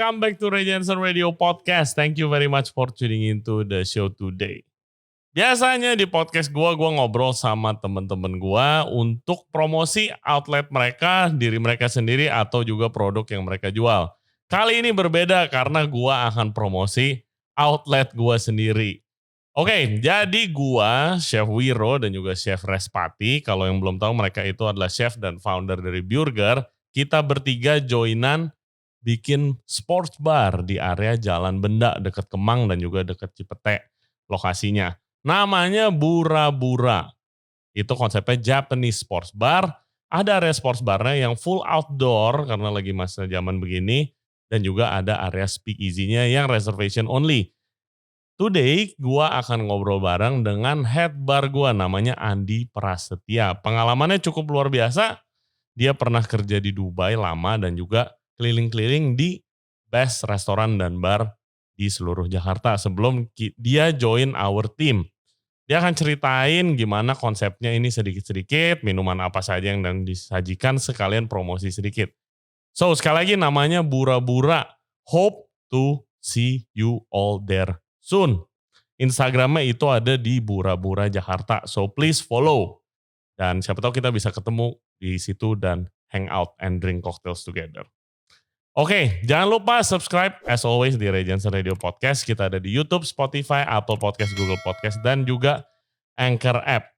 welcome back to Ray Jensen Radio Podcast. Thank you very much for tuning into the show today. Biasanya di podcast gua ngobrol sama temen-temen gua untuk promosi outlet mereka, diri mereka sendiri atau juga produk yang mereka jual. Kali ini berbeda karena gua akan promosi outlet gua sendiri. Oke, jadi gua, Chef Wiro dan juga Chef Respati, kalau yang belum tahu mereka itu adalah chef dan founder dari Burger. Kita bertiga joinan bikin sports bar di area Jalan Benda dekat Kemang dan juga dekat Cipete lokasinya. Namanya Bura-Bura. Itu konsepnya Japanese sports bar. Ada area sports barnya yang full outdoor karena lagi masa zaman begini. Dan juga ada area speakeasy-nya yang reservation only. Today, gua akan ngobrol bareng dengan head bar gua namanya Andi Prasetya. Pengalamannya cukup luar biasa. Dia pernah kerja di Dubai lama dan juga keliling-keliling di best restoran dan bar di seluruh Jakarta sebelum dia join our team. Dia akan ceritain gimana konsepnya ini sedikit-sedikit, minuman apa saja yang disajikan sekalian promosi sedikit. So, sekali lagi namanya Bura-Bura. Hope to see you all there soon. Instagramnya itu ada di Bura-Bura Jakarta. So please follow. Dan siapa tahu kita bisa ketemu di situ dan hang out and drink cocktails together. Oke, jangan lupa subscribe as always di Ray Jensen Radio Podcast. Kita ada di YouTube, Spotify, Apple Podcast, Google Podcast, dan juga Anchor App.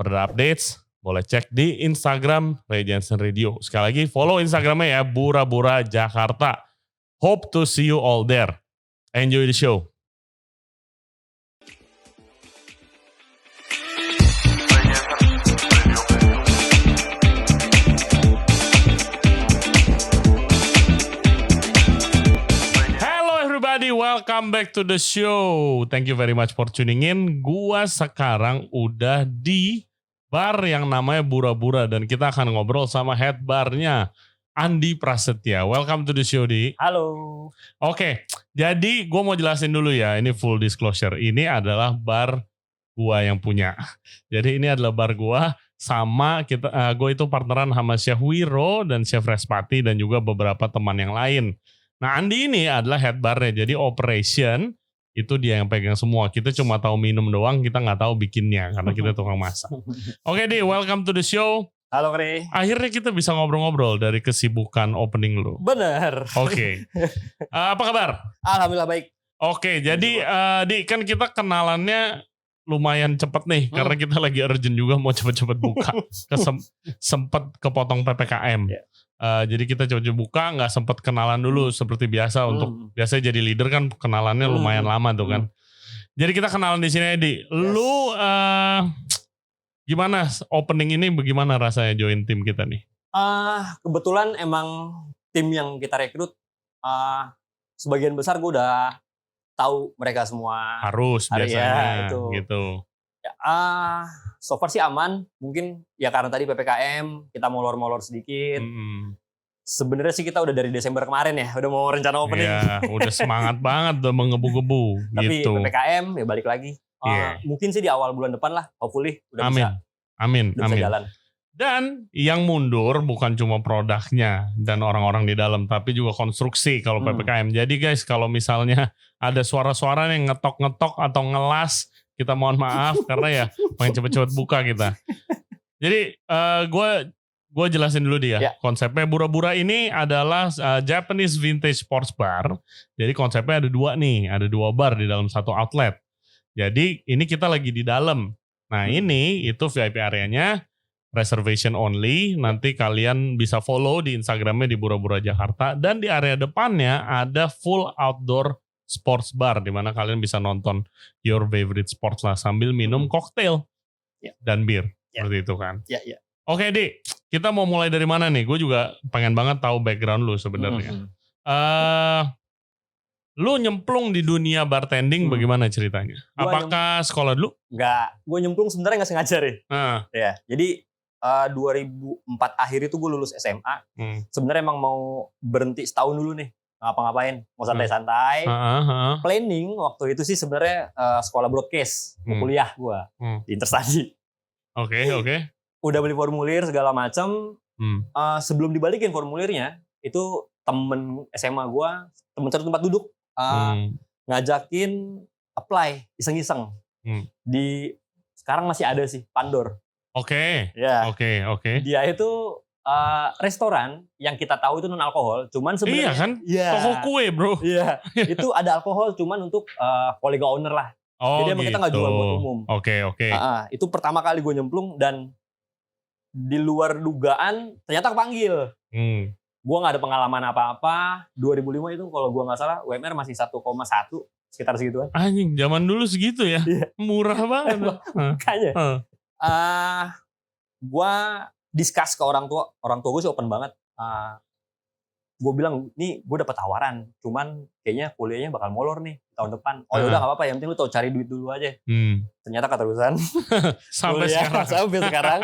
Further updates boleh cek di Instagram Ray Jensen Radio. Sekali lagi follow Instagramnya ya, Bura-Bura Jakarta. Hope to see you all there. Enjoy the show. Welcome back to the show. Thank you very much for tuning in. Gua sekarang udah di bar yang namanya Bura-Bura dan kita akan ngobrol sama head barnya Andi Prasetya. Welcome to the show, Di. Halo. Oke, jadi gua mau jelasin dulu ya. Ini full disclosure. Ini adalah bar gua yang punya. Jadi ini adalah bar gua sama kita. Gua itu partneran sama Chef Wiro dan Chef Respati dan juga beberapa teman yang lain. Nah, Andi ini adalah head barnya, jadi operation itu dia yang pegang semua. Kita cuma tahu minum doang, kita nggak tahu bikinnya karena kita tukang masak. Oke, Di, welcome to the show. Halo, Kri. Akhirnya kita bisa ngobrol-ngobrol dari kesibukan opening lu. Bener. Oke. Apa kabar? Alhamdulillah baik. Oke, jadi Di, kan kita kenalannya lumayan cepet nih, karena kita lagi urgent juga mau cepet-cepet buka. Sempet kepotong PPKM. Yeah. Jadi kita coba buka, nggak sempet kenalan dulu seperti biasa. Untuk biasanya jadi leader kan kenalannya lumayan lama tuh kan. Jadi kita kenalan di sini, Di. Lu gimana opening ini? Bagaimana rasanya join tim kita nih? Kebetulan emang tim yang kita rekrut sebagian besar gue udah tahu mereka semua. Harus biasanya itu. Gitu. Ya, so far sih aman. Mungkin ya karena tadi PPKM kita molor-molor sedikit. Sebenarnya sih kita udah dari Desember kemarin ya, udah mau rencana opening. Iya, udah semangat banget, udah mengebu-gebu. Tapi gitu. PPKM ya balik lagi. Mungkin sih di awal bulan depan lah, hopefully udah bisa jalan. Dan yang mundur bukan cuma produknya dan orang-orang di dalam, tapi juga konstruksi kalau PPKM. Jadi guys, kalau misalnya ada suara-suara yang ngetok-ngetok atau ngelas, kita mohon maaf karena ya pengen cepet-cepet buka kita. Jadi gue jelasin dulu dia. Yeah. Konsepnya Bura-Bura ini adalah Japanese vintage sports bar. Jadi konsepnya ada dua bar di dalam satu outlet. Jadi ini kita lagi di dalam. Nah ini itu VIP areanya, reservation only. Nanti kalian bisa follow di Instagramnya di Bura-Bura Jakarta. Dan di area depannya ada full outdoor sports bar di mana kalian bisa nonton your favorite sports lah sambil minum koktail dan bir seperti itu kan. Oke, Di, kita mau mulai dari mana nih? Gue juga pengen banget tahu background lu sebenarnya. Lu nyemplung di dunia bartending bagaimana ceritanya? Apakah sekolah dulu? Enggak, gue nyemplung sebenarnya nggak sengaja deh. Ya, jadi 2004 akhir itu gue lulus SMA. Sebenarnya emang mau berhenti setahun dulu nih. Ngapa-ngapain, mau santai-santai. Planning waktu itu sih sebenarnya sekolah broadcast, mau kuliah gue di Interstudy. Oke. Udah beli formulir segala macam. Sebelum dibalikin formulirnya, itu temen SMA gue, temen satu tempat duduk, ngajakin apply iseng-iseng. Sekarang masih ada sih, Pandor. Oke. Ya. Oke. Dia itu restoran yang kita tahu itu non alkohol, cuman sebenarnya iya kan? Toko kue, bro. Iya. Itu ada alkohol cuman untuk kolega owner lah. Jadi emang kita nggak jual buat umum. Oke. Itu pertama kali gue nyemplung dan di luar dugaan ternyata kepanggil. Gue nggak ada pengalaman apa-apa. 2005 itu kalau gue nggak salah UMR masih 1,1 sekitar segituan. Anjing, zaman dulu segitu ya. Murah banget. Makanya. Gue discuss ke orang tua gue sih open banget. Gue bilang, nih gue dapat tawaran, cuman kayaknya kuliahnya bakal molor nih tahun depan. Oh yaudah nggak apa-apa, yang penting lu tau cari duit dulu aja. Ternyata keterusan. Sampai sekarang.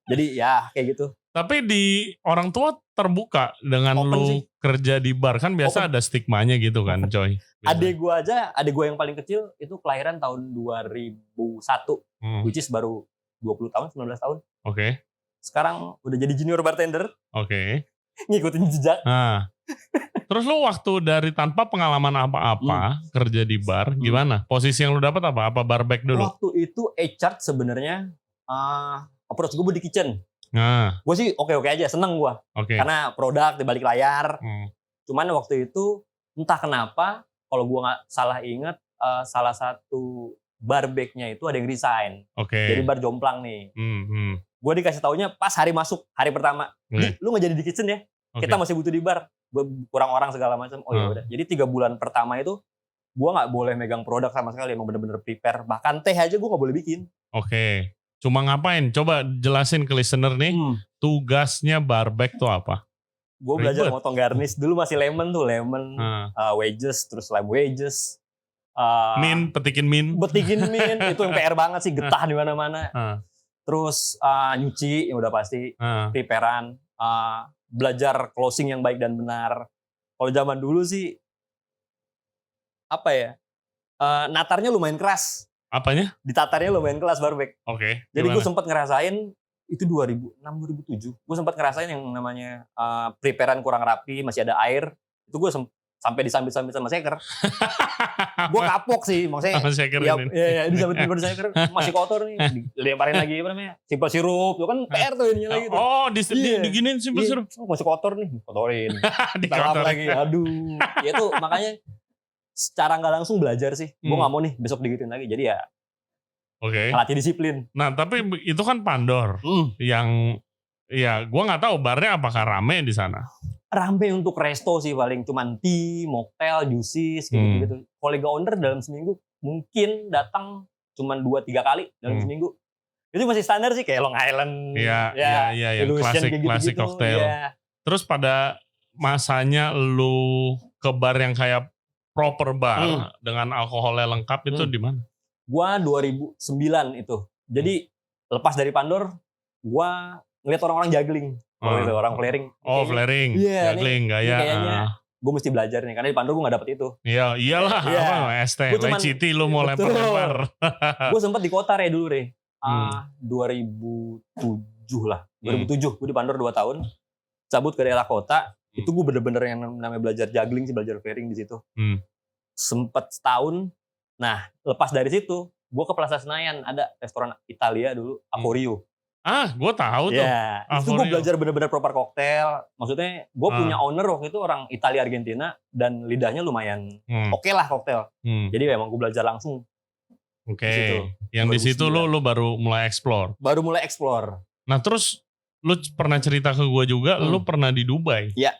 Jadi ya kayak gitu. Tapi di orang tua terbuka dengan open lu sih. Kerja di bar, kan biasa ada stigmanya gitu kan, coy. Adek gue yang paling kecil itu kelahiran tahun 2001, which is baru 20 tahun, 19 tahun. Oke. Sekarang udah jadi junior bartender. Oke. Ngikutin jejak. Nah, terus lu waktu dari tanpa pengalaman apa-apa kerja di bar, gimana? Posisi yang lu dapat apa? Apa barback dulu? Waktu itu HR sebenarnya approach gue di kitchen. Nah, gue sih oke aja, seneng gue. Karena produk di balik layar. Cuman waktu itu entah kenapa, kalau gue nggak salah ingat, salah satu barbacknya itu ada yang resign. Jadi bar jomplang nih. Gue dikasih taunya pas hari masuk, hari pertama. Lu nggak jadi di kitchen ya? Kita masih butuh di bar. Kurang orang segala macam. Oh ya udah. Jadi 3 bulan pertama itu gue nggak boleh megang produk sama sekali. Emang bener-bener prepare. Bahkan teh aja gue nggak boleh bikin. Cuma ngapain? Coba jelasin ke listener nih. Tugasnya barback tuh apa? Gue belajar motong garnish. Dulu masih lemon, wedges, terus lime wedges. Petikin min. Itu yang PR banget sih. Getah di mana-mana. Terus nyuci yang udah pasti, preparean, belajar closing yang baik dan benar. Kalau zaman dulu sih, apa ya, natarnya lumayan keras. Apanya? Ditatarnya lumayan keras barback. Jadi gue sempat ngerasain, itu 2006-2007, gue sempat ngerasain yang namanya preparean kurang rapi, masih ada air, itu gue sampai disambit-sambit sama shaker. Gue kapok sih, maksudnya. Sama shaker ini. Iya, disambit sama shaker, masih kotor nih. Dilemparin lagi apa namanya? Simple sirup, itu kan PR tuh ininya lagi tuh. Diginin simple sirup. Masih kotor nih, kotorin. Dikotor lagi, aduh. Ya itu makanya secara nggak langsung belajar sih. Gue nggak mau nih besok digituin lagi. Jadi ya latih disiplin. Nah, tapi itu kan Pandor yang ya gue nggak tahu barnya apakah rame di sana. Rame untuk resto sih paling, cuman tea, mocktail, juices gitu. Kolega owner dalam seminggu mungkin datang cuman 2-3 kali dalam seminggu. Itu masih standar sih, kayak Long Island, klasik cocktail. Terus pada masanya lu ke bar yang kayak proper bar dengan alkoholnya lengkap itu di mana? Gua 2009 itu. Jadi lepas dari Pandor, gua ngeliat orang-orang juggling. Itu orang flaring. Flaring. Juggling gaya. Kayaknya gue mesti belajar nih, karena di Pandor gue gak dapet itu. Iyalah. ST, Citi lu mau lempar-lempar. Gue sempet di kota dulu 2007 lah. 2007 gue di Pandor 2 tahun. Cabut ke daerah kota. Itu gue bener-bener yang namanya belajar juggling sih, belajar flaring di situ. Sempet setahun. Nah, lepas dari situ, gue ke Plaza Senayan. Ada restoran Italia dulu, Avorio. Gue tahu tuh. Itu gue belajar bener-bener proper koktail. Maksudnya gue punya owner waktu itu orang Italia Argentina dan lidahnya lumayan oke lah koktail. Jadi memang gue belajar langsung. Yang di situ lu baru mulai explore. Nah terus lu pernah cerita ke gue juga, lu pernah di Dubai. Iya.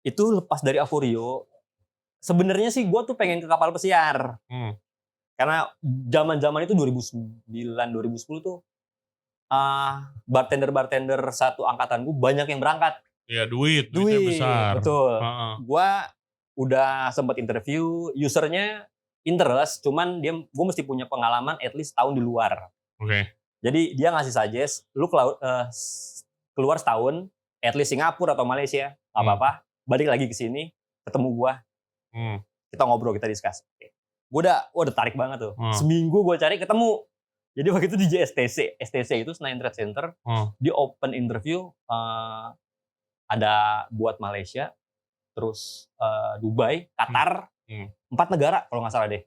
Itu lepas dari Avorio. Sebenarnya sih gue tuh pengen ke kapal pesiar. Karena zaman-zaman itu 2009-2010 tuh. Bartender satu angkatan gue banyak yang berangkat. Ya duitnya besar. Betul. Gue udah sempat interview, usernya interest, cuman gue mesti punya pengalaman at least tahun di luar. Jadi dia ngasih suggest, lu keluar setahun, at least Singapura atau Malaysia, apa-apa, balik lagi ke sini, ketemu gue, kita ngobrol, kita discuss. Gue udah tarik banget tuh. Seminggu gue cari ketemu. Jadi waktu itu di STC itu Senayan Trade Center, di open interview, ada buat Malaysia, terus Dubai, Qatar, 4 negara kalau nggak salah deh.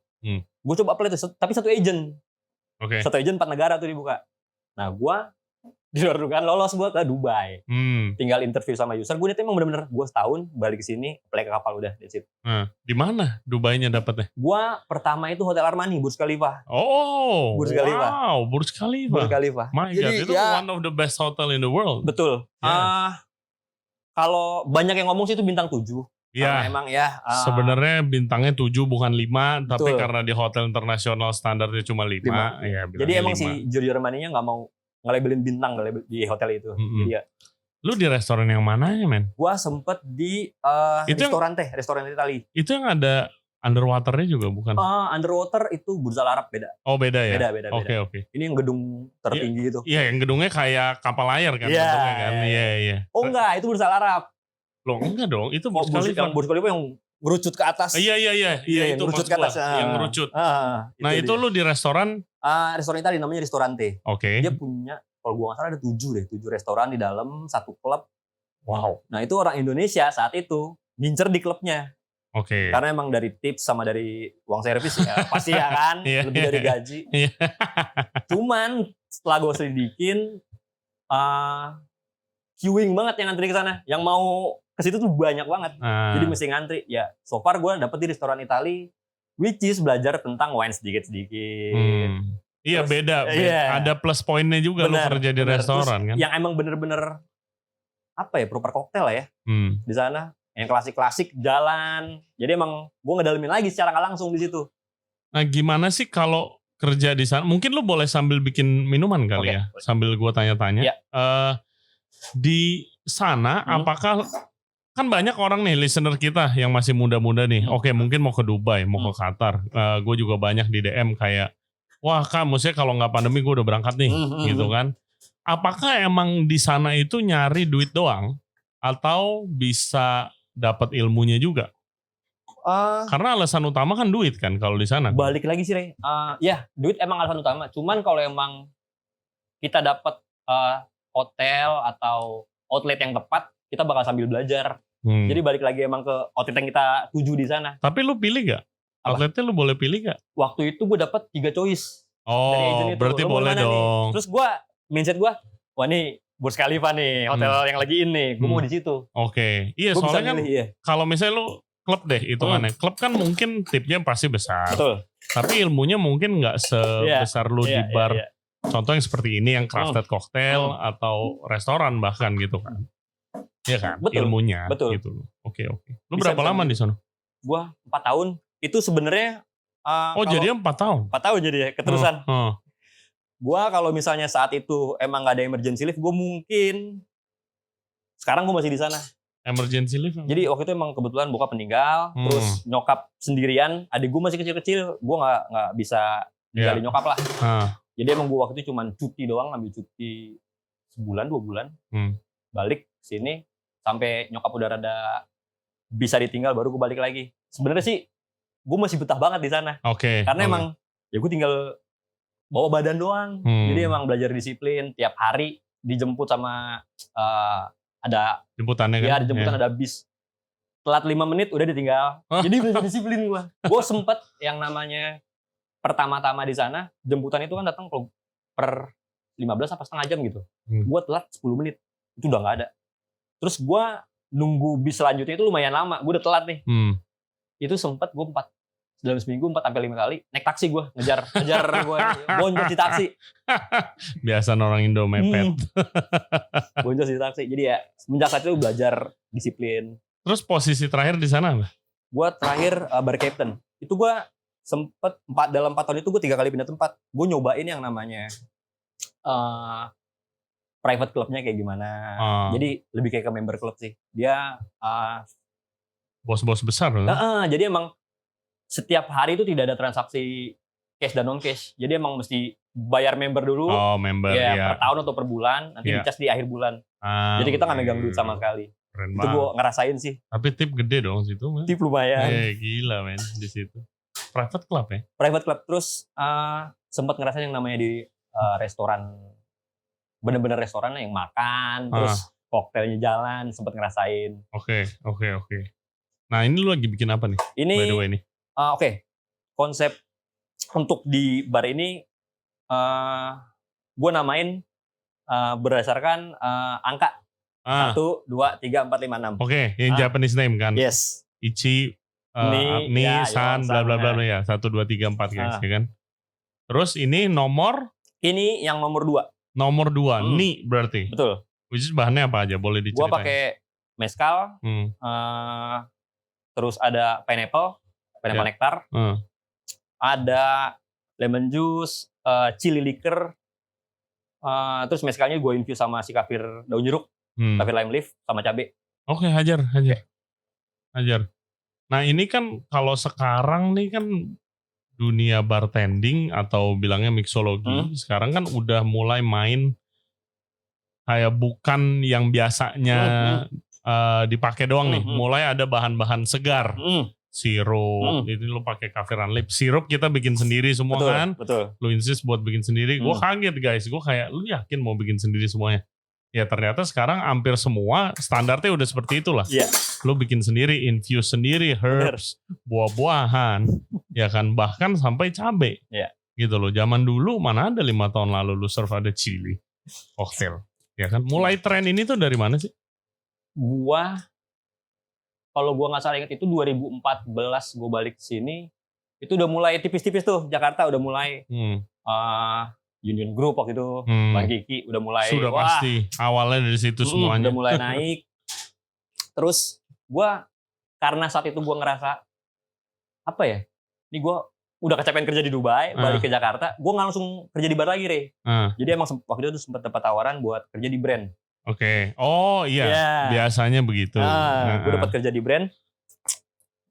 Gue coba apply tuh, tapi satu agent. Satu agent 4 negara tuh dibuka. Nah gue di luar dugaan lolos gue ke Dubai. Tinggal interview sama user. Gue emang bener-bener gue setahun balik ke sini, apply ke kapal udah, that's it. Di mana Dubainya dapetnya? Gue pertama itu Hotel Armani, Burj Khalifa. Burj Khalifa. Wow, Burj Khalifa. Burj Khalifa. My God, itu one of the best hotel in the world. Betul. Kalau banyak yang ngomong sih itu bintang 7. Iya. Emang ya. Sebenarnya bintangnya 7 bukan 5, tapi karena di hotel internasional standarnya cuma 5. Ya, jadi emang 5. Si Giorgio Armani-nya nggak mau ngelabelin bintang di hotel itu. Jadi ya. Lu di restoran yang mana ya, men? Gua sempet di restoran Itali. Itu yang ada underwater-nya juga bukan? Underwater itu Burj Al Arab beda. Oh beda ya? Beda. Oke. Ini yang gedung tertinggi itu. Iya, yang gedungnya kayak kapal layar kan? Iya. Oh enggak, itu Burj Al Arab. Loh enggak dong, itu Burj Khalifa. Burj Khalifa yang ngerucut ke atas. Iya, itu ngerucut ke atas. Yang ngerucut. Nah itu lu di restoran? Restoran Itali namanya Ristorante. Oke. Dia punya, kalau gua nggak salah ada 7 restoran di dalam satu klub. Wow. Nah itu orang Indonesia saat itu ngincer di klubnya. Oke. Karena emang dari tips sama dari uang servis ya pasti ya kan, lebih dari gaji. Cuman setelah gue selidikin, queuing banget yang ngantri ke sana. Yang mau ke situ tuh banyak banget. Jadi mesti ngantri. Ya, so far gue dapet di restoran Itali, which is belajar tentang wine sedikit-sedikit. Iya, terus, beda. Ada plus poinnya juga lu kerja di restoran. Terus, kan? Yang emang bener-bener proper koktel ya di sana. Yang klasik-klasik jalan. Jadi emang gue ngedalamin lagi secara nggak langsung di situ. Nah, gimana sih kalau kerja di sana? Mungkin lu boleh sambil bikin minuman kali ya, sambil gue tanya-tanya. Ya. Di sana apakah kan banyak orang nih listener kita yang masih muda-muda nih. Oke, mungkin mau ke Dubai, mau ke Qatar. Gue juga banyak di DM kayak, wah Kak, maksudnya kalau nggak pandemi gue udah berangkat nih, gitu kan. Apakah emang di sana itu nyari duit doang atau bisa dapat ilmunya juga? Karena alasan utama kan duit kan kalau di sana. Balik lagi sih, Rey. Ya, duit emang alasan utama. Cuman kalau emang kita dapat hotel atau outlet yang tepat, kita bakal sambil belajar. Jadi balik lagi emang ke outlet yang kita tuju di sana. Tapi lu pilih gak? Outletnya lu boleh pilih gak? Waktu itu gue dapet 3 choice. Dari agent itu. Berarti boleh dong. Nih? Terus mindset gue, wah nih Burj Khalifa nih, hotel yang lagi ini, gue mau di situ. Oke. Iya, gua soalnya kan kalau misalnya lu klub deh hitungannya. Klub kan mungkin tipnya pasti besar. Betul. Tapi ilmunya mungkin gak sebesar lu di bar. Contoh yang seperti ini, yang crafted cocktail atau restoran bahkan gitu kan. Iya kan? Betul. Ilmunya. Betul. Gitu. Oke. Lu bisa berapa lama di sana? Gua 4 tahun. Itu sebenarnya jadi 4 tahun? 4 tahun jadi ya, keterusan. Gua kalau misalnya saat itu emang gak ada emergency leave, gue mungkin sekarang gue masih di sana. Emergency leave? Jadi waktu itu emang kebetulan bokap meninggal, terus nyokap sendirian, adik gue masih kecil-kecil, gue nggak bisa ninggalin nyokap lah. Jadi emang gue waktu itu cuma cuti doang, ngambil cuti sebulan 2 bulan, balik sini sampai nyokap udah rada bisa ditinggal, baru gue balik lagi. Sebenarnya sih gue masih betah banget di sana. Karena emang ya gue tinggal bawa badan doang. Jadi emang belajar disiplin. Tiap hari dijemput sama ada jemputannya kan? Ya, ada jemputan, ada bis. Telat 5 menit udah ditinggal. Jadi belajar disiplin gue. Gue sempet yang namanya pertama-tama di sana, jemputan itu kan datang per 15 apa setengah jam gitu. Gue telat 10 menit. Itu udah gak ada. Terus gue nunggu bis selanjutnya itu lumayan lama. Gue udah telat nih. Itu sempet gue dalam seminggu 4-5 kali naik taksi gue ngejar gue boncos di taksi. Biasa orang Indo mepet. Boncos di taksi. Jadi ya semenjak saat itu belajar disiplin. Terus posisi terakhir di sana apa? Gue terakhir bar captain. Itu gue sempet dalam 4 tahun itu gue 3 kali pindah tempat. Gue nyobain yang namanya private clubnya kayak gimana. Jadi lebih kayak ke member club sih. Dia bos-bos besar loh. Jadi emang setiap hari itu tidak ada transaksi cash dan non cash. Jadi emang mesti bayar member dulu. Member per tahun atau per bulan. Nanti dicas di akhir bulan. Jadi kita nggak megang duit sama sekali. Keren itu gue ngerasain sih. Tapi tip gede dong situ. Tip lumayan. Gila men di situ. Private club ya? Private club. Terus sempat ngerasain yang namanya di restoran. Bener-bener restoran yang makan. Terus koktailnya jalan, sempat ngerasain. Oke. Nah ini lu lagi bikin apa nih? Ini, by the way nih. Konsep untuk di bar ini, gue namain berdasarkan angka. 1, 2, 3, 4, 5, 6. Oke, yang Japanese name kan? Yes. Ichi, Ni, San, bla bla bla ya. 1, 2, 3, 4 guys, ya kan? Terus ini nomor? Ini yang nomor 2. Nomor 2, Ni berarti? Betul. Which is bahannya apa aja? Boleh diceritain? Gua pakai mezcal, terus ada pineapple nectar, ada lemon juice, chili liquor, terus mezcalnya gue infuse sama si kafir daun jeruk, kafir lime leaf, sama cabai. Oke, hajar. Nah ini kan kalau sekarang nih kan dunia bartending atau bilangnya mixologi, sekarang kan udah mulai main kayak bukan yang biasanya dipakai doang nih. Mulai ada bahan-bahan segar. Sirup, ini lu pakai kafiran lip. Sirup kita bikin sendiri semua. Betul, kan? Betul. Lu insist buat bikin sendiri. Gue kaget guys. Gue kayak, lu yakin mau bikin sendiri semuanya? Ya ternyata sekarang hampir semua standarnya udah seperti itulah. Yeah. Lu bikin sendiri, infuse sendiri, herbs, buah-buahan, ya kan, bahkan sampai cabai. Yeah. Gitu loh. Zaman dulu mana ada 5 tahun lalu lu serve ada chili cocktail. Ya kan. Mulai tren ini tuh dari mana sih? Kalau gua nggak salah ingat itu 2014 gue balik ke sini, itu udah mulai tipis-tipis tuh. Jakarta udah mulai Union Group waktu itu, Bang Kiki udah mulai. Sudah pasti awalnya dari situ semuanya. Udah mulai naik. Terus gua karena saat itu gua ngerasa apa ya? Ini gua udah kecapean kerja di Dubai, balik ke Jakarta, gua nggak langsung kerja di bar lagi, Re. Jadi emang waktu itu sempat dapat tawaran buat kerja di brand. Oke. Oh iya, biasanya begitu. Gue dapat kerja di brand.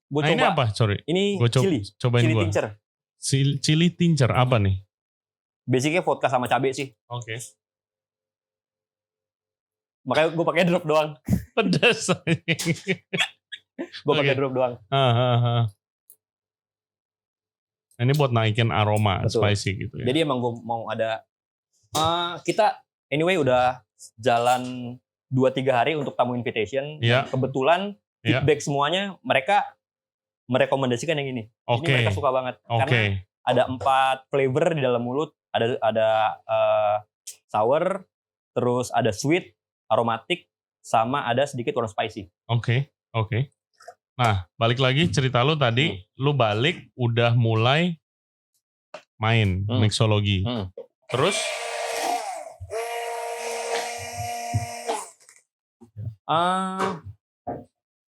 Gue coba. Ini apa? Sorry. Ini chili tincture. Chili tincture apa nih? Basicnya vodka sama cabai sih. Oke. Makanya gue pakai drop doang. Pedas. Gue pakai drop doang. Ini buat naikin aroma. Betul. Spicy gitu ya. Jadi emang gue mau ada kita anyway udah jalan 2-3 hari untuk tamu invitation. Kebetulan feedback semuanya mereka merekomendasikan yang ini. Ini mereka suka banget karena ada 4 flavor di dalam mulut. Ada sour, terus ada sweet, aromatik, sama ada sedikit warna spicy. Oke. Nah, balik lagi cerita lu tadi, lu balik udah mulai main mixologi. Terus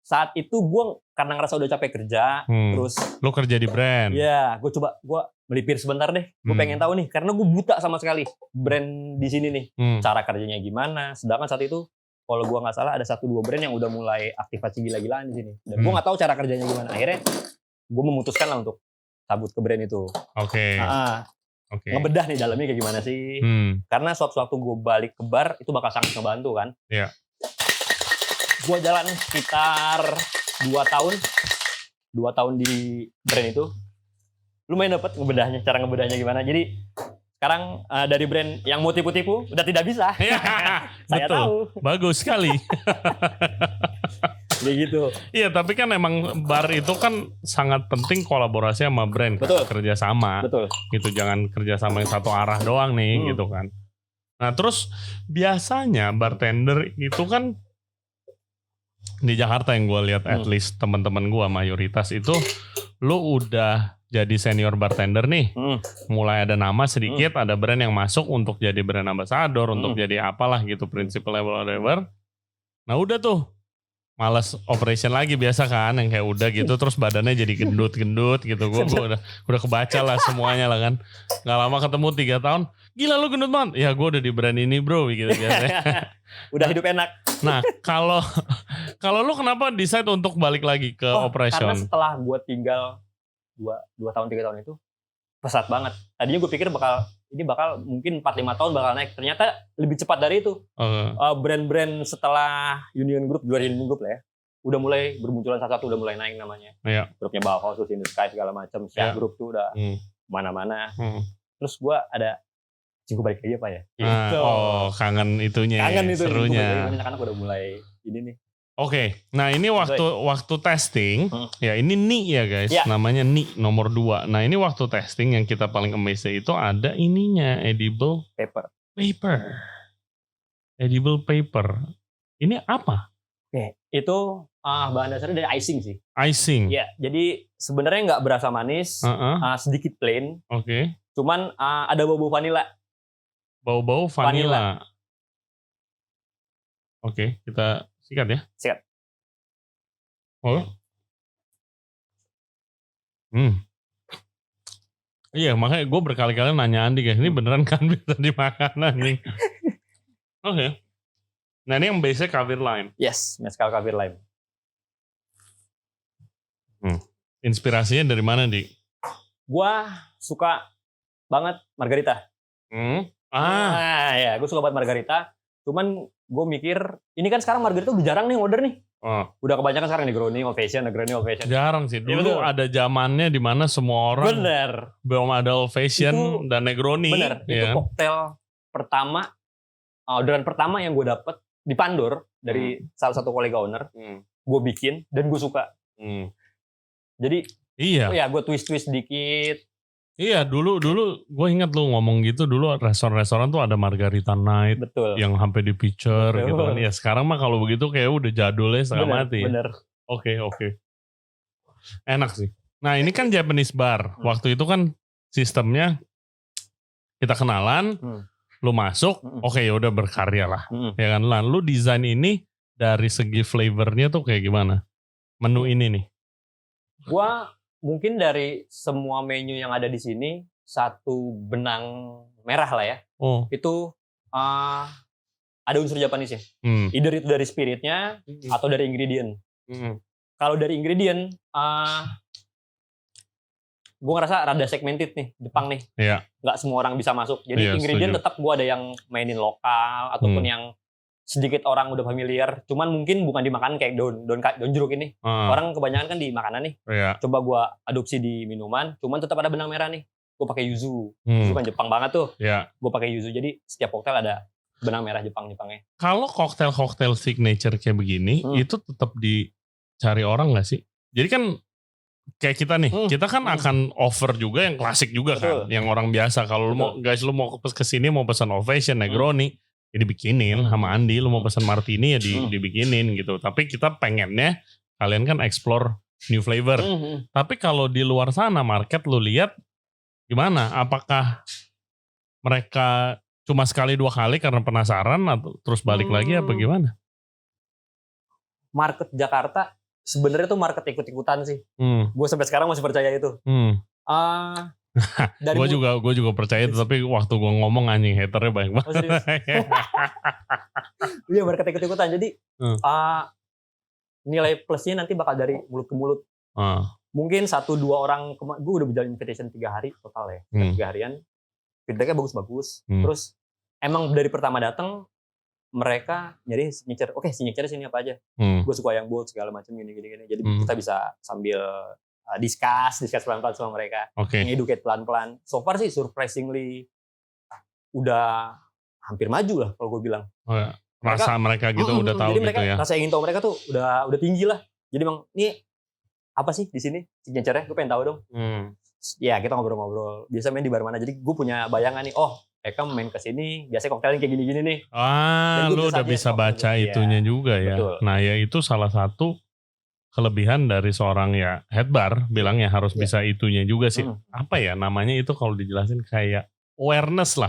saat itu gue karena ngerasa udah capek kerja, terus lu kerja di brand. Iya, gue melipir sebentar deh. Gue pengen tahu nih, karena gue buta sama sekali brand di sini nih, cara kerjanya gimana. Sedangkan saat itu, kalau gue nggak salah ada 1-2 brand yang udah mulai aktivasi gila-gilaan di sini. Dan gue nggak tahu cara kerjanya gimana. Akhirnya gue memutuskan lah untuk cabut ke brand itu. Ngebedah nih dalamnya kayak gimana sih? Karena suatu-suatu gue balik ke bar itu bakal sangat ngebantu kan. Iya. Gue jalan sekitar 2 tahun di brand itu, lumayan dapet cara ngebedahnya gimana. Jadi sekarang dari brand yang mau tipu-tipu udah tidak bisa. Saya betul. tahu. Bagus sekali. Kayak gitu. Iya, tapi kan emang bar itu kan sangat penting kolaborasi sama brand. Betul. Kerja sama. Betul. Gitu, jangan kerja sama yang satu arah doang nih gitu kan. Nah terus biasanya bartender itu kan di Jakarta yang gue lihat at least teman-teman gue mayoritas itu lu udah jadi senior bartender nih, mulai ada nama sedikit, ada brand yang masuk untuk jadi brand ambassador, untuk jadi apalah gitu, principal level whatever. Nah udah tuh malas operation lagi biasa kan, yang kayak udah gitu terus badannya jadi gendut-gendut gitu. Gue udah kebaca lah semuanya lah kan. Gak lama ketemu 3 tahun, gila lu gendut banget. Ya gue udah di brand ini bro gitu biasanya. Udah hidup enak. Nah kalau lu kenapa decide untuk balik lagi ke operation? Karena setelah gue tinggal 2 tahun 3 tahun itu pesat banget. Tadinya gue pikir bakal mungkin 4-5 tahun bakal naik. Ternyata lebih cepat dari itu. Brand-brand setelah Union Group, luar Union Group lah ya, udah mulai bermunculan satu-satu, udah mulai naik namanya. Iya. Grupnya Bauhaus, In the Sky segala macam. Siap Group tuh udah mana-mana. Terus gue ada Gue balik lagi apa ya? Gitu. Kangen itunya. Kangen itu. Serunya. Anak-anak udah mulai ini nih. Oke, nah ini waktu testing, ya ini NI ya guys, namanya NI nomor 2. Nah ini waktu testing yang kita paling amazed itu ada ininya, edible paper. Edible paper. Ini apa? Oke, itu bahan dasarnya dari icing sih. Icing? Ya, jadi sebenarnya nggak berasa manis, sedikit plain. Oke. Cuman ada bau-bau vanila. Bau-bau vanila. Oke, kita sikat ya. Sikat. Oh. Iya, makanya gue berkali-kali nanya Andi guys, ini beneran kan bisa dimakan nih. Oke. Nah ini yang base Kaffir Lime. Yes, mezcal Kaffir Lime. Inspirasinya dari mana, Di? Gua suka banget margarita. Ya, gue suka banget margarita. Cuman gue mikir, ini kan sekarang margarita udah jarang nih order nih. Udah kebanyakan sekarang Negroni, Old Fashion. Jarang sih. Dulu ada zamannya di mana semua orang belum ada Old Fashion dan Negroni. Bener. Itu koktail pertama, orderan pertama yang gue dapet di Pandor dari salah satu kolega owner. Gue bikin dan gue suka. Jadi, gue twist dikit. Iya, dulu gue ingat lu ngomong gitu, dulu restoran-restoran tuh ada Margarita Night. Betul. Yang sampai di picture gitu kan. Ya sekarang mah kalau begitu kayak udah jadulnya setengah mati. Bener. Oke. Enak sih. Nah ini kan Japanese bar. Waktu itu kan sistemnya kita kenalan, lu masuk, oke ya udah berkarya lah. Ya kan, lu desain ini dari segi flavornya tuh kayak gimana? Menu ini nih. Gua mungkin dari semua menu yang ada di sini, satu benang merah lah ya. Itu ada unsur Japanese ya. Either itu dari spiritnya atau dari ingredient. Kalau dari ingredient, gue ngerasa rada segmented nih, Jepang nih. Iya. Nggak semua orang bisa masuk. Jadi ingredient tetap gue ada yang mainin lokal, ataupun yang sedikit orang udah familiar, cuman mungkin bukan dimakan kayak daun jeruk ini. Orang kebanyakan kan di makanan nih. Iya. Coba gua adopsi di minuman, cuman tetap ada benang merah nih. Gua pakai yuzu. Yuzu kan Jepang banget tuh. Iya. Gua pakai yuzu, jadi setiap koktail ada benang merah Jepangnya. Kalau koktail signature kayak begini, itu tetap dicari orang nggak sih? Jadi kan kayak kita nih, kita kan akan offer juga yang klasik juga. Betul. Kan, yang orang biasa. Kalau lu mau kesini mau pesan Old Fashion, Negroni, ya dibikinin sama Andi. Lu mau pesan Martini ya dibikinin gitu. Tapi kita pengennya kalian kan explore new flavor. Tapi kalau di luar sana market lu lihat gimana? Apakah mereka cuma sekali 2 kali karena penasaran atau terus balik lagi apa gimana? Market Jakarta sebenarnya tuh market ikut-ikutan sih. Gue sampai sekarang masih percaya itu. Gue juga percaya itu, tapi waktu gue ngomong anjing haternya banyak banget. Iya, market ikut-ikutan. Jadi nilai plusnya nanti bakal dari mulut ke mulut. Mungkin 1-2 orang, gue udah berjalan invitation 3 hari total ya, 3 harian. Feedbacknya bagus-bagus. Terus emang dari pertama datang mereka nyari signature. Oke, signature sini apa aja? Gue suka yang bold segala macam gini. Jadi kita bisa sambil discuss pelan-pelan sama mereka, educate pelan-pelan. So far sih surprisingly udah hampir maju lah kalau gue bilang. Rasa mereka gitu udah tahu jadi gitu ya. Rasa ingin tahu mereka tuh udah tinggi lah. Jadi bang, ini apa sih di sini signature-nya? Gue pengen tahu dong. Ya kita ngobrol-ngobrol. Biasa main di bar mana? Jadi gue punya bayangan nih. Oh, mereka main ke sini. Biasanya koktailnya kayak gini-gini nih. Lu udah bisa baca itunya juga ya. Betul. Nah ya itu salah satu kelebihan dari seorang ya head bar, bilangnya harus bisa itunya juga sih. Apa ya namanya itu kalau dijelasin kayak awareness lah.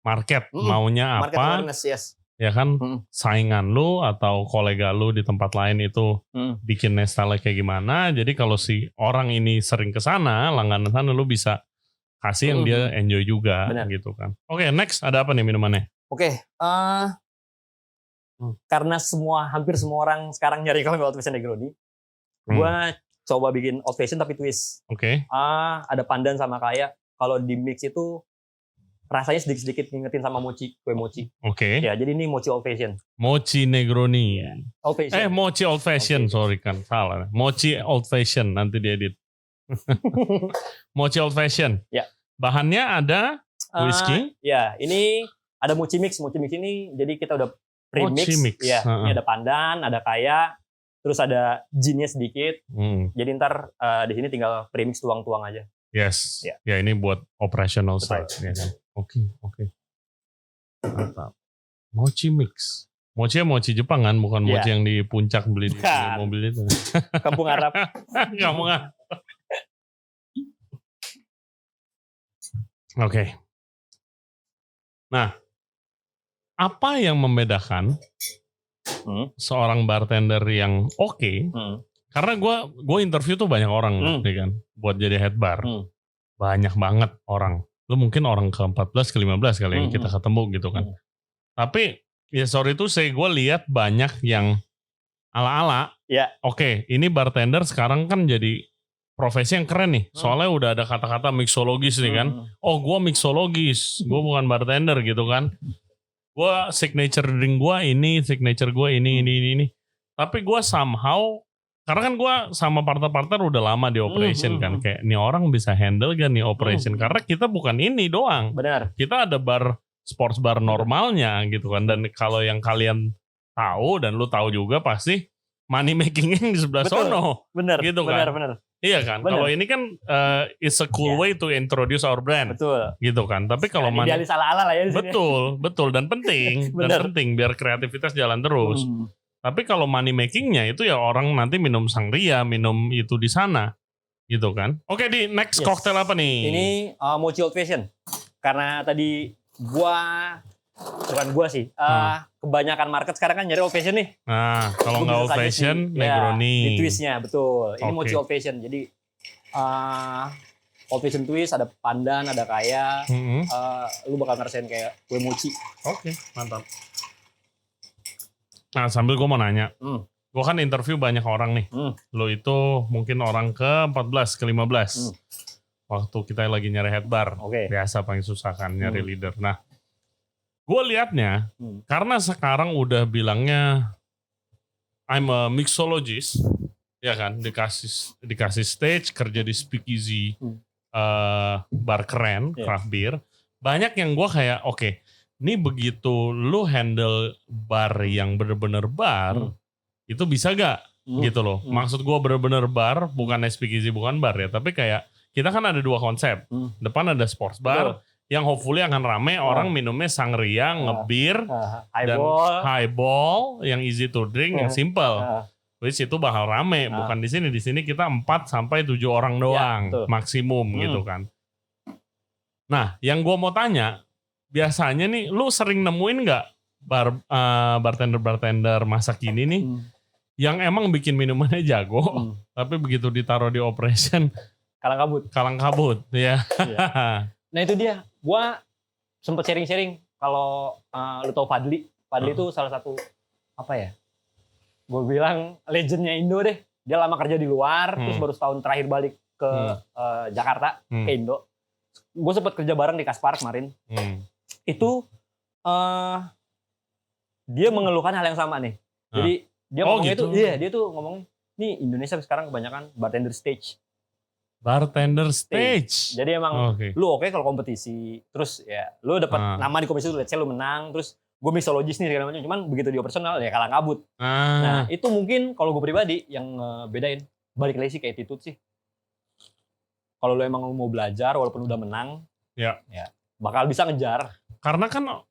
Market maunya market apa. Awareness, yes. Ya kan saingan lu atau kolega lu di tempat lain itu bikin style kayak gimana. Jadi kalau si orang ini sering ke sana, langganan sana, lu bisa kasih yang dia enjoy juga. Bener. Gitu kan. Oke, next ada apa nih minumannya? Oke, karena hampir semua orang sekarang nyari kalau Old Fashion Negroni, gue coba bikin Old Fashion tapi twist. Ada pandan sama kaya. Kalau di mix itu rasanya sedikit-sedikit ngingetin sama kue mochi. Ya, jadi ini mochi Old Fashion. Mochi Negroni. Old Fashion. Mochi Old Fashion, sorry kan salah. Mochi Old Fashion nanti diedit. Mochi Old Fashion. Ya. Bahannya ada Whisky? Ya, ini ada Mochi Mix. Mochi Mix ini jadi kita udah premix. Ya, ini ada pandan, ada kaya, terus ada ginnya sedikit. Jadi ntar di sini tinggal premix tuang-tuang aja. Yes. Ya ini buat operational side. Ya kan? Oke. Mantap. Mochi Mix. Mochi Jepang kan, bukan mochi yang di puncak beli di mobil itu. Kampung Arab. Kampung Arab. Oke. Nah, apa yang membedakan seorang bartender yang oke? Karena gue interview tuh banyak orang, ya kan, buat jadi head bar. Banyak banget orang. Lu mungkin orang ke-14, ke-15 kali yang kita ketemu gitu kan. Tapi ya sorry tuh gue lihat banyak yang ala-ala. Ya. Oke, ini bartender sekarang kan jadi profesi yang keren nih. Soalnya udah ada kata-kata mixologis nih kan. Oh, gue mixologis, gue bukan bartender gitu kan. Gue signature drink gue ini, signature gue ini. Tapi gue somehow, karena kan gue sama partner-partner udah lama di operation kan. Kayak nih orang bisa handle gak nih operation. Karena kita bukan ini doang. Benar. Kita ada bar, sports bar normalnya gitu kan. Dan kalau yang kalian tahu dan lu tahu juga pasti money makingnya di sebelah sono. Bener. Gitu kan. Bener. Iya kan. Kalau ini kan it's a cool way to introduce our brand. Betul. Gitu kan. Tapi kalau idealis ala-ala lah ya di sini. Betul dan penting. Dan penting biar kreativitas jalan terus. Tapi kalau money makingnya itu ya orang nanti minum sangria, minum itu di sana. Gitu kan. Oke, di next cocktail apa nih? Ini Mochi Old Fashion. Karena tadi bukan gua sih. Kebanyakan market sekarang kan nyari Old Fashion nih. Nah, kalau nggak Old Fashion, Negroni. Di twistnya, betul. Ini Mochi Old Fashion. Jadi Old Fashion twist, ada pandan, ada kaya. Lu bakal ngerasain kayak kue mochi. Oke, mantap. Nah, sambil gue mau nanya. Gue kan interview banyak orang nih. Lo itu mungkin orang ke-14, ke-15. Waktu kita lagi nyari head bar. Biasa paling susah kan nyari leader. Nah, gue liatnya, karena sekarang udah bilangnya I'm a mixologist, ya kan, dikasih stage, kerja di speakeasy, bar keren, craft beer. Banyak yang gue kayak, oke, ini begitu lu handle bar yang bener-bener bar, itu bisa gak? Gitu loh. Maksud gue bener-bener bar, bukan speakeasy, bukan bar ya, tapi kayak kita kan ada dua konsep. Depan ada sports bar, yang hopefully akan rame, orang minumnya sangria, ngebir, dan highball, yang easy to drink, yang simple. Which itu bakal rame, bukan di sini. Di sini kita 4-7 orang doang, maksimum gitu kan. Nah, yang gue mau tanya, biasanya nih, lu sering nemuin nggak bartender masa kini nih, yang emang bikin minumannya jago, tapi begitu ditaruh di operation, kalang kabut, ya. Nah itu dia, gue sempet sharing-sharing. Kalau lu tau Fadli itu salah satu gue bilang legendnya Indo deh. Dia lama kerja di luar, terus baru setahun terakhir balik ke Jakarta, ke Indo. Gue sempet kerja bareng di Kaspar kemarin. Itu dia mengeluhkan hal yang sama nih. Jadi dia ngomongnya gitu? Dia tuh ngomongnya, nih Indonesia sekarang kebanyakan bartender stage. Jadi emang lu oke kalau kompetisi, terus ya lu dapat nama di kompetisi, let's say lu menang, terus gue mixologis nih segala macam, cuman begitu di operasional ya kalang kabut. Nah itu mungkin kalau gue pribadi yang bedain, balik lagi sih kayak attitude sih. Kalau lu emang mau belajar walaupun udah menang, ya bakal bisa ngejar. Karena kan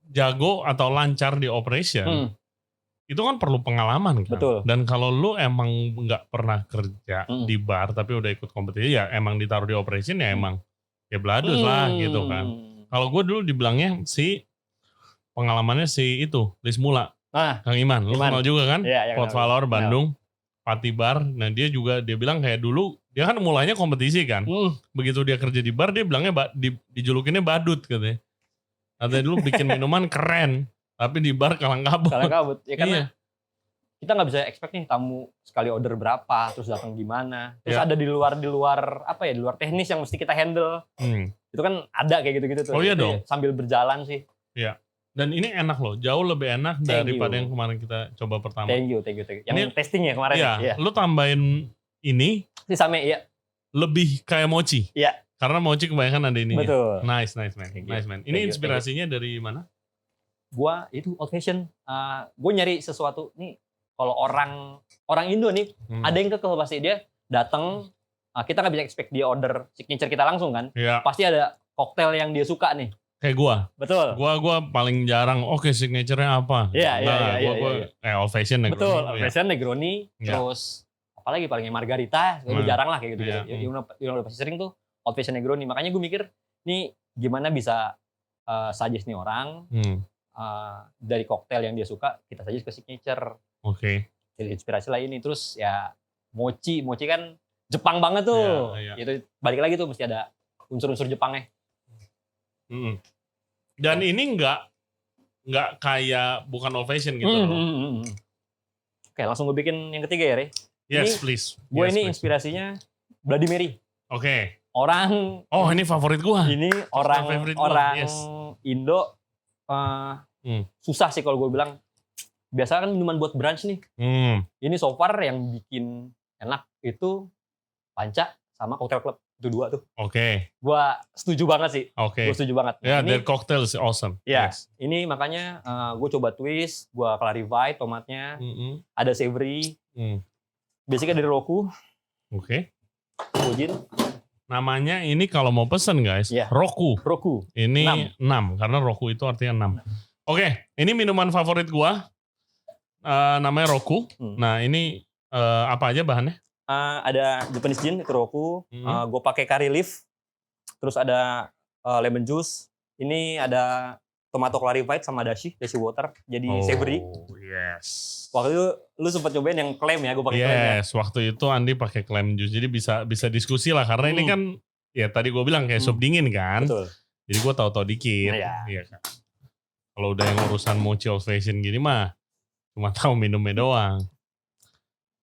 jago atau lancar di operation, itu kan perlu pengalaman kan. Betul. Dan kalau lu emang nggak pernah kerja di bar tapi udah ikut kompetisi, ya emang ditaruh di operation ya emang ya beladus lah gitu kan. Kalau gue dulu dibilangnya pengalamannya itu Lis Mula, Kang Iman, lu kenal juga kan? Pot Valor Bandung, Pati Bar. Nah dia bilang kayak dulu dia kan mulanya kompetisi kan. Begitu dia kerja di bar dia bilangnya dijulukinnya badut katanya. Katanya dulu bikin minuman keren, tapi di bar kalang kabut. Ya karena kita nggak bisa expect nih tamu sekali order berapa, terus datang gimana. Terus ada di luar di luar teknis yang mesti kita handle. Itu kan ada kayak gitu-gitu tuh. Oh iya dong. Sambil berjalan sih. Iya. Dan ini enak loh, jauh lebih enak daripada yang kemarin kita coba pertama. Thank you. Yang ini, testing ya kemarin. Iya. Lu tambahin ini. Sisame, iya. Lebih kayak mochi. Iya. Karena mochi kebanyakan ada ininya. Betul. Nice man. Nice man. Ini inspirasinya dari mana? Gua itu old fashion. Gue nyari sesuatu nih. Kalau orang Indo nih, ada yang kekeh pasti dia datang. Kita nggak bisa expect dia order signature kita langsung kan? Iya. Pasti ada koktail yang dia suka nih. Kayak gua. Betul. Gua paling jarang. Oke, signature-nya apa? Iya. Old fashion Negroni. Betul. Old fashion Negroni. Terus apalagi palingnya Margarita, gue jarang lah kayak gitu. Yang udah pasti sering tuh old fashion Negroni. Makanya gue mikir, nih gimana bisa suggest nih orang dari koktail yang dia suka, kita suggest ke signature. Oke. Jadi inspirasi lah ini. Terus ya mochi kan Jepang banget tuh. Itu balik lagi tuh mesti ada unsur-unsur Jepangnya. Dan ini nggak kayak bukan old fashion gitu loh. Oke, langsung gue bikin yang ketiga ya, Re. Yes, please. Gue ini inspirasinya Bloody Mary. Oke. Ini favorit gua. Ini orang Indo susah sih kalau gue bilang. Biasa kan minuman buat brunch nih. Ini so far yang bikin enak itu Panca sama Cocktail Club. Itu dua tuh. Oke. Gua setuju banget sih. Gue setuju banget. Their cocktail is awesome. Yes. Ini makanya gue coba twist, gue clarify tomatnya. Ada savory. Basicnya dari Roku. Oke. Bujin. Namanya ini kalau mau pesen guys, Roku. Ini 6 karena Roku itu artinya 6. Oke, ini minuman favorit gua. Namanya Roku. Nah, ini apa aja bahannya? Ada Japanese gin itu Roku. Gue pakai curry leaf. Terus ada lemon juice. Ini ada tomato clarified sama dashi water. Jadi savory. Yes. Waktu itu lu sempat cobain yang klaim ya, gue pakai klaim ya. Yes, waktu itu Andi pakai klaim juice. Jadi bisa diskusi lah karena ini kan ya tadi gue bilang kayak sup dingin kan. Betul. Jadi gue tahu-tahu dikit. Iya kan. Kalau udah yang urusan mochi old fashion gini mah cuma tahu minumnya doang.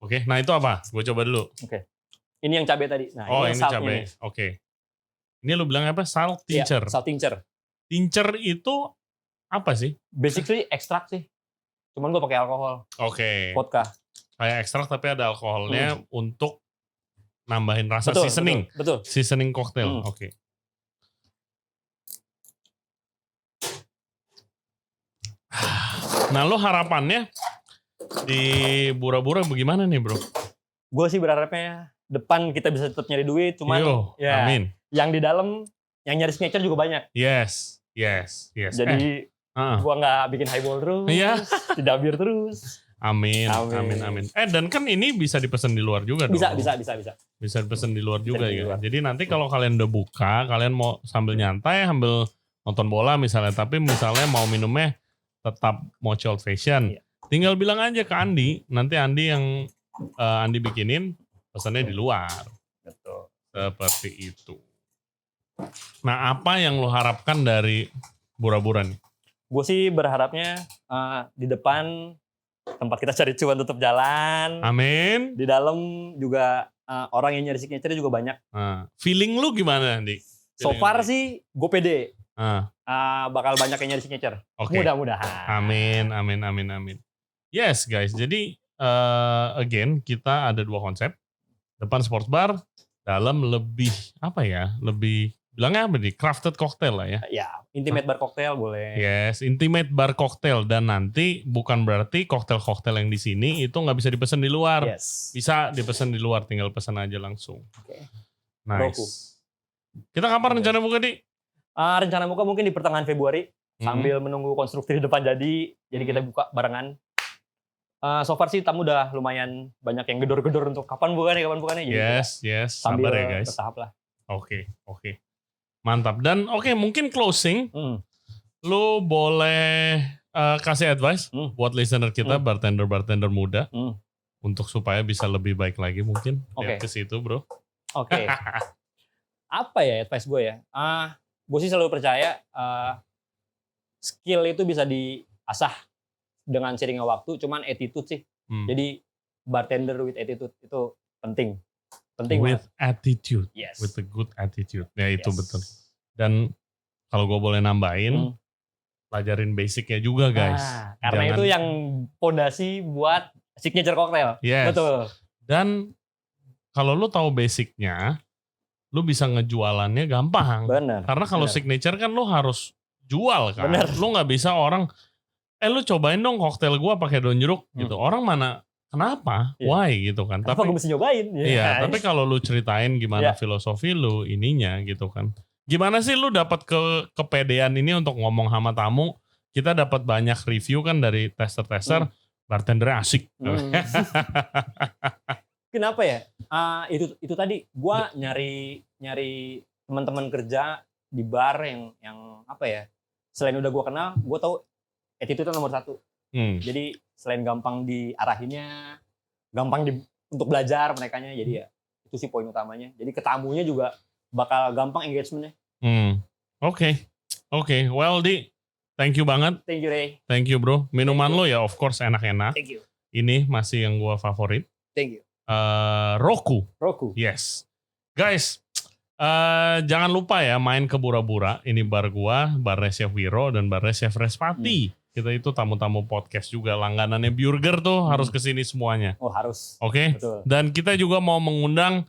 Oke, nah itu apa? Gue coba dulu. Oke. Ini yang cabai tadi. Nah, ini cabai. Oke. Ini lu bilang apa? Salt tincture. Iya, salt tincture. Tincture itu apa sih? Basically ekstrak sih. Cuman gue pakai alkohol. Oke. Vodka. Kayak ekstrak tapi ada alkoholnya untuk nambahin rasa seasoning. Betul. Seasoning cocktail. Oke. Nah, lo harapannya di Bura-Bura bagaimana nih, Bro? Gue sih berharapnya depan kita bisa tetap nyari duit, cuman amin. Yang di dalam yang nyari signature juga banyak. Yes. Jadi gue nggak bikin highball terus, tidak bir terus. Amin. Dan kan ini bisa dipesan di luar juga dong. Bisa. Bisa dipesan di luar juga ya. Jadi nanti kalau kalian udah buka, kalian mau sambil nyantai, sambil nonton bola misalnya, tapi misalnya mau minumnya tetap mochi old fashion. Tinggal bilang aja ke Andi, nanti Andi yang Andi bikinin pesannya di luar. Betul. Seperti itu. Nah, apa yang lo harapkan dari Bura-Bura nih? Gue sih berharapnya di depan tempat kita cari cuan tetap jalan. Amin. Di dalam juga orang yang nyari signature juga banyak. Feeling lu gimana, Dik? So far sih gue pede. Bakal banyak yang nyari signature. Mudah-mudahan. Amin. Yes guys, jadi again kita ada dua konsep. Depan sports bar, dalam lebih apa ya? Lebih bilangnya apa nih? Crafted cocktail lah ya. Ya, intimate bar cocktail boleh. Yes, intimate bar cocktail, dan nanti bukan berarti koktail-koktail yang di sini itu nggak bisa dipesan di luar. Yes. Bisa dipesan di luar, tinggal pesan aja langsung. Oke. Nice. Roku. Kita kapan rencana buka, Di? Rencana buka mungkin di pertengahan Februari sambil menunggu konstruktif di depan jadi kita buka barengan. So far sih tamu udah lumayan banyak yang gedor-gedor untuk kapan buka nih. Yes. Sabar ya guys. Bertahap lah. Oke. Mantap. Dan mungkin closing. Lu boleh kasih advice buat listener kita, bartender muda. Untuk supaya bisa lebih baik lagi mungkin. Lihat ke situ, Bro. Oke. Apa ya advice gue ya? Gue sih selalu percaya skill itu bisa diasah dengan seiringnya waktu, cuman attitude sih. Jadi bartender with attitude itu penting. With attitude. Yes. With a good attitude. Ya itu betul. Dan kalau gue boleh nambahin, pelajarin basicnya juga guys. Karena itu yang fondasi buat signature cocktail. Yes. Betul. Dan kalau lu tahu basicnya, lu bisa ngejualannya gampang. Bener. Karena kalau signature kan lu harus jual kan. Bener. Lu nggak bisa orang, lu cobain dong koktail gua pakai daun jeruk gitu. Orang mana, kenapa? Why gitu kan. Kenapa gue mesti nyobain? Iya, tapi kalau lu ceritain gimana filosofi lu ininya gitu kan. Gimana sih lu dapat kepedean ini untuk ngomong sama tamu? Kita dapat banyak review kan dari tester-tester, bartendernya asik. Kenapa ya? Itu tadi gue nyari teman-teman kerja di bar yang apa ya? Selain udah gue kenal, gue tahu attitude nomor 1. Jadi selain gampang diarahinnya, gampang untuk belajar merekanya, jadi ya itu sih poin utamanya. Jadi ketamunya juga bakal gampang engagementnya. Oke. Well, Di, thank you banget. Thank you, Ray. Thank you, bro. Minuman lo ya of course enak-enak. Thank you. Ini masih yang gua favorit. Thank you. Roku. Yes. Guys, jangan lupa ya main ke Bura-Bura. Ini bar gua, barnya Chef Wiro dan barnya Chef Respati. Kita itu tamu-tamu podcast juga. Langganannya Burger tuh harus kesini semuanya. Oh, harus. Oke. Dan kita juga mau mengundang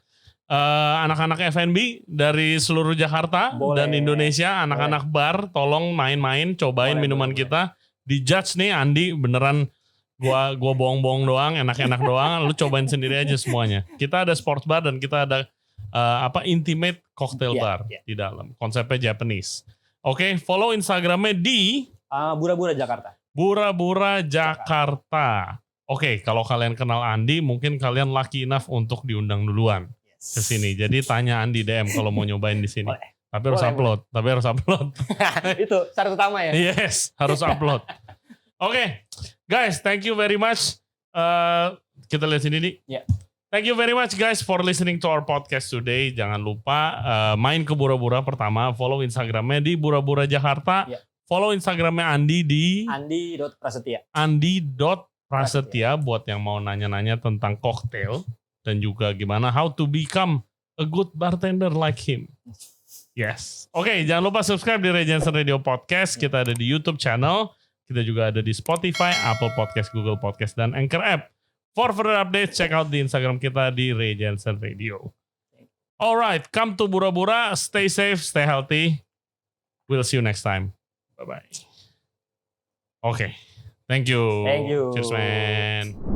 anak-anak F&B dari seluruh Jakarta dan Indonesia, anak-anak bar, tolong main-main, cobain minuman kita. Dijudge nih Andi, beneran gua bohong-bohong doang, enak-enak doang, lu cobain sendiri aja semuanya. Kita ada sports bar dan kita ada intimate cocktail bar di dalam. Konsepnya Japanese. Oke, follow Instagramnya di Bura-Bura Jakarta. Bura-Bura Jakarta. Oke, kalau kalian kenal Andi, mungkin kalian lucky enough untuk diundang duluan ke sini. Jadi tanya Andi DM kalau mau nyobain di sini. Tapi harus upload. Itu syarat utama ya. Yes, harus upload. Oke, guys, thank you very much. Kita lihat sini nih. Thank you very much guys for listening to our podcast today. Jangan lupa main ke Bura-Bura pertama. Follow Instagramnya di Bura-Bura Jakarta. Follow Instagramnya Andi di Andi.Prasetya. Andi.Prasetya buat yang mau nanya-nanya tentang koktail. Dan juga gimana how to become a good bartender like him. Yes. Oke, jangan lupa subscribe di Ray Jensen Radio Podcast. Kita ada di YouTube channel. Kita juga ada di Spotify, Apple Podcast, Google Podcast, dan Anchor App. For further updates, check out di Instagram kita di Ray Jensen Radio. Alright, come to Bura-Bura. Stay safe, stay healthy. We'll see you next time. Bye-bye. Okay. Thank you. Thank you. Cheers, man.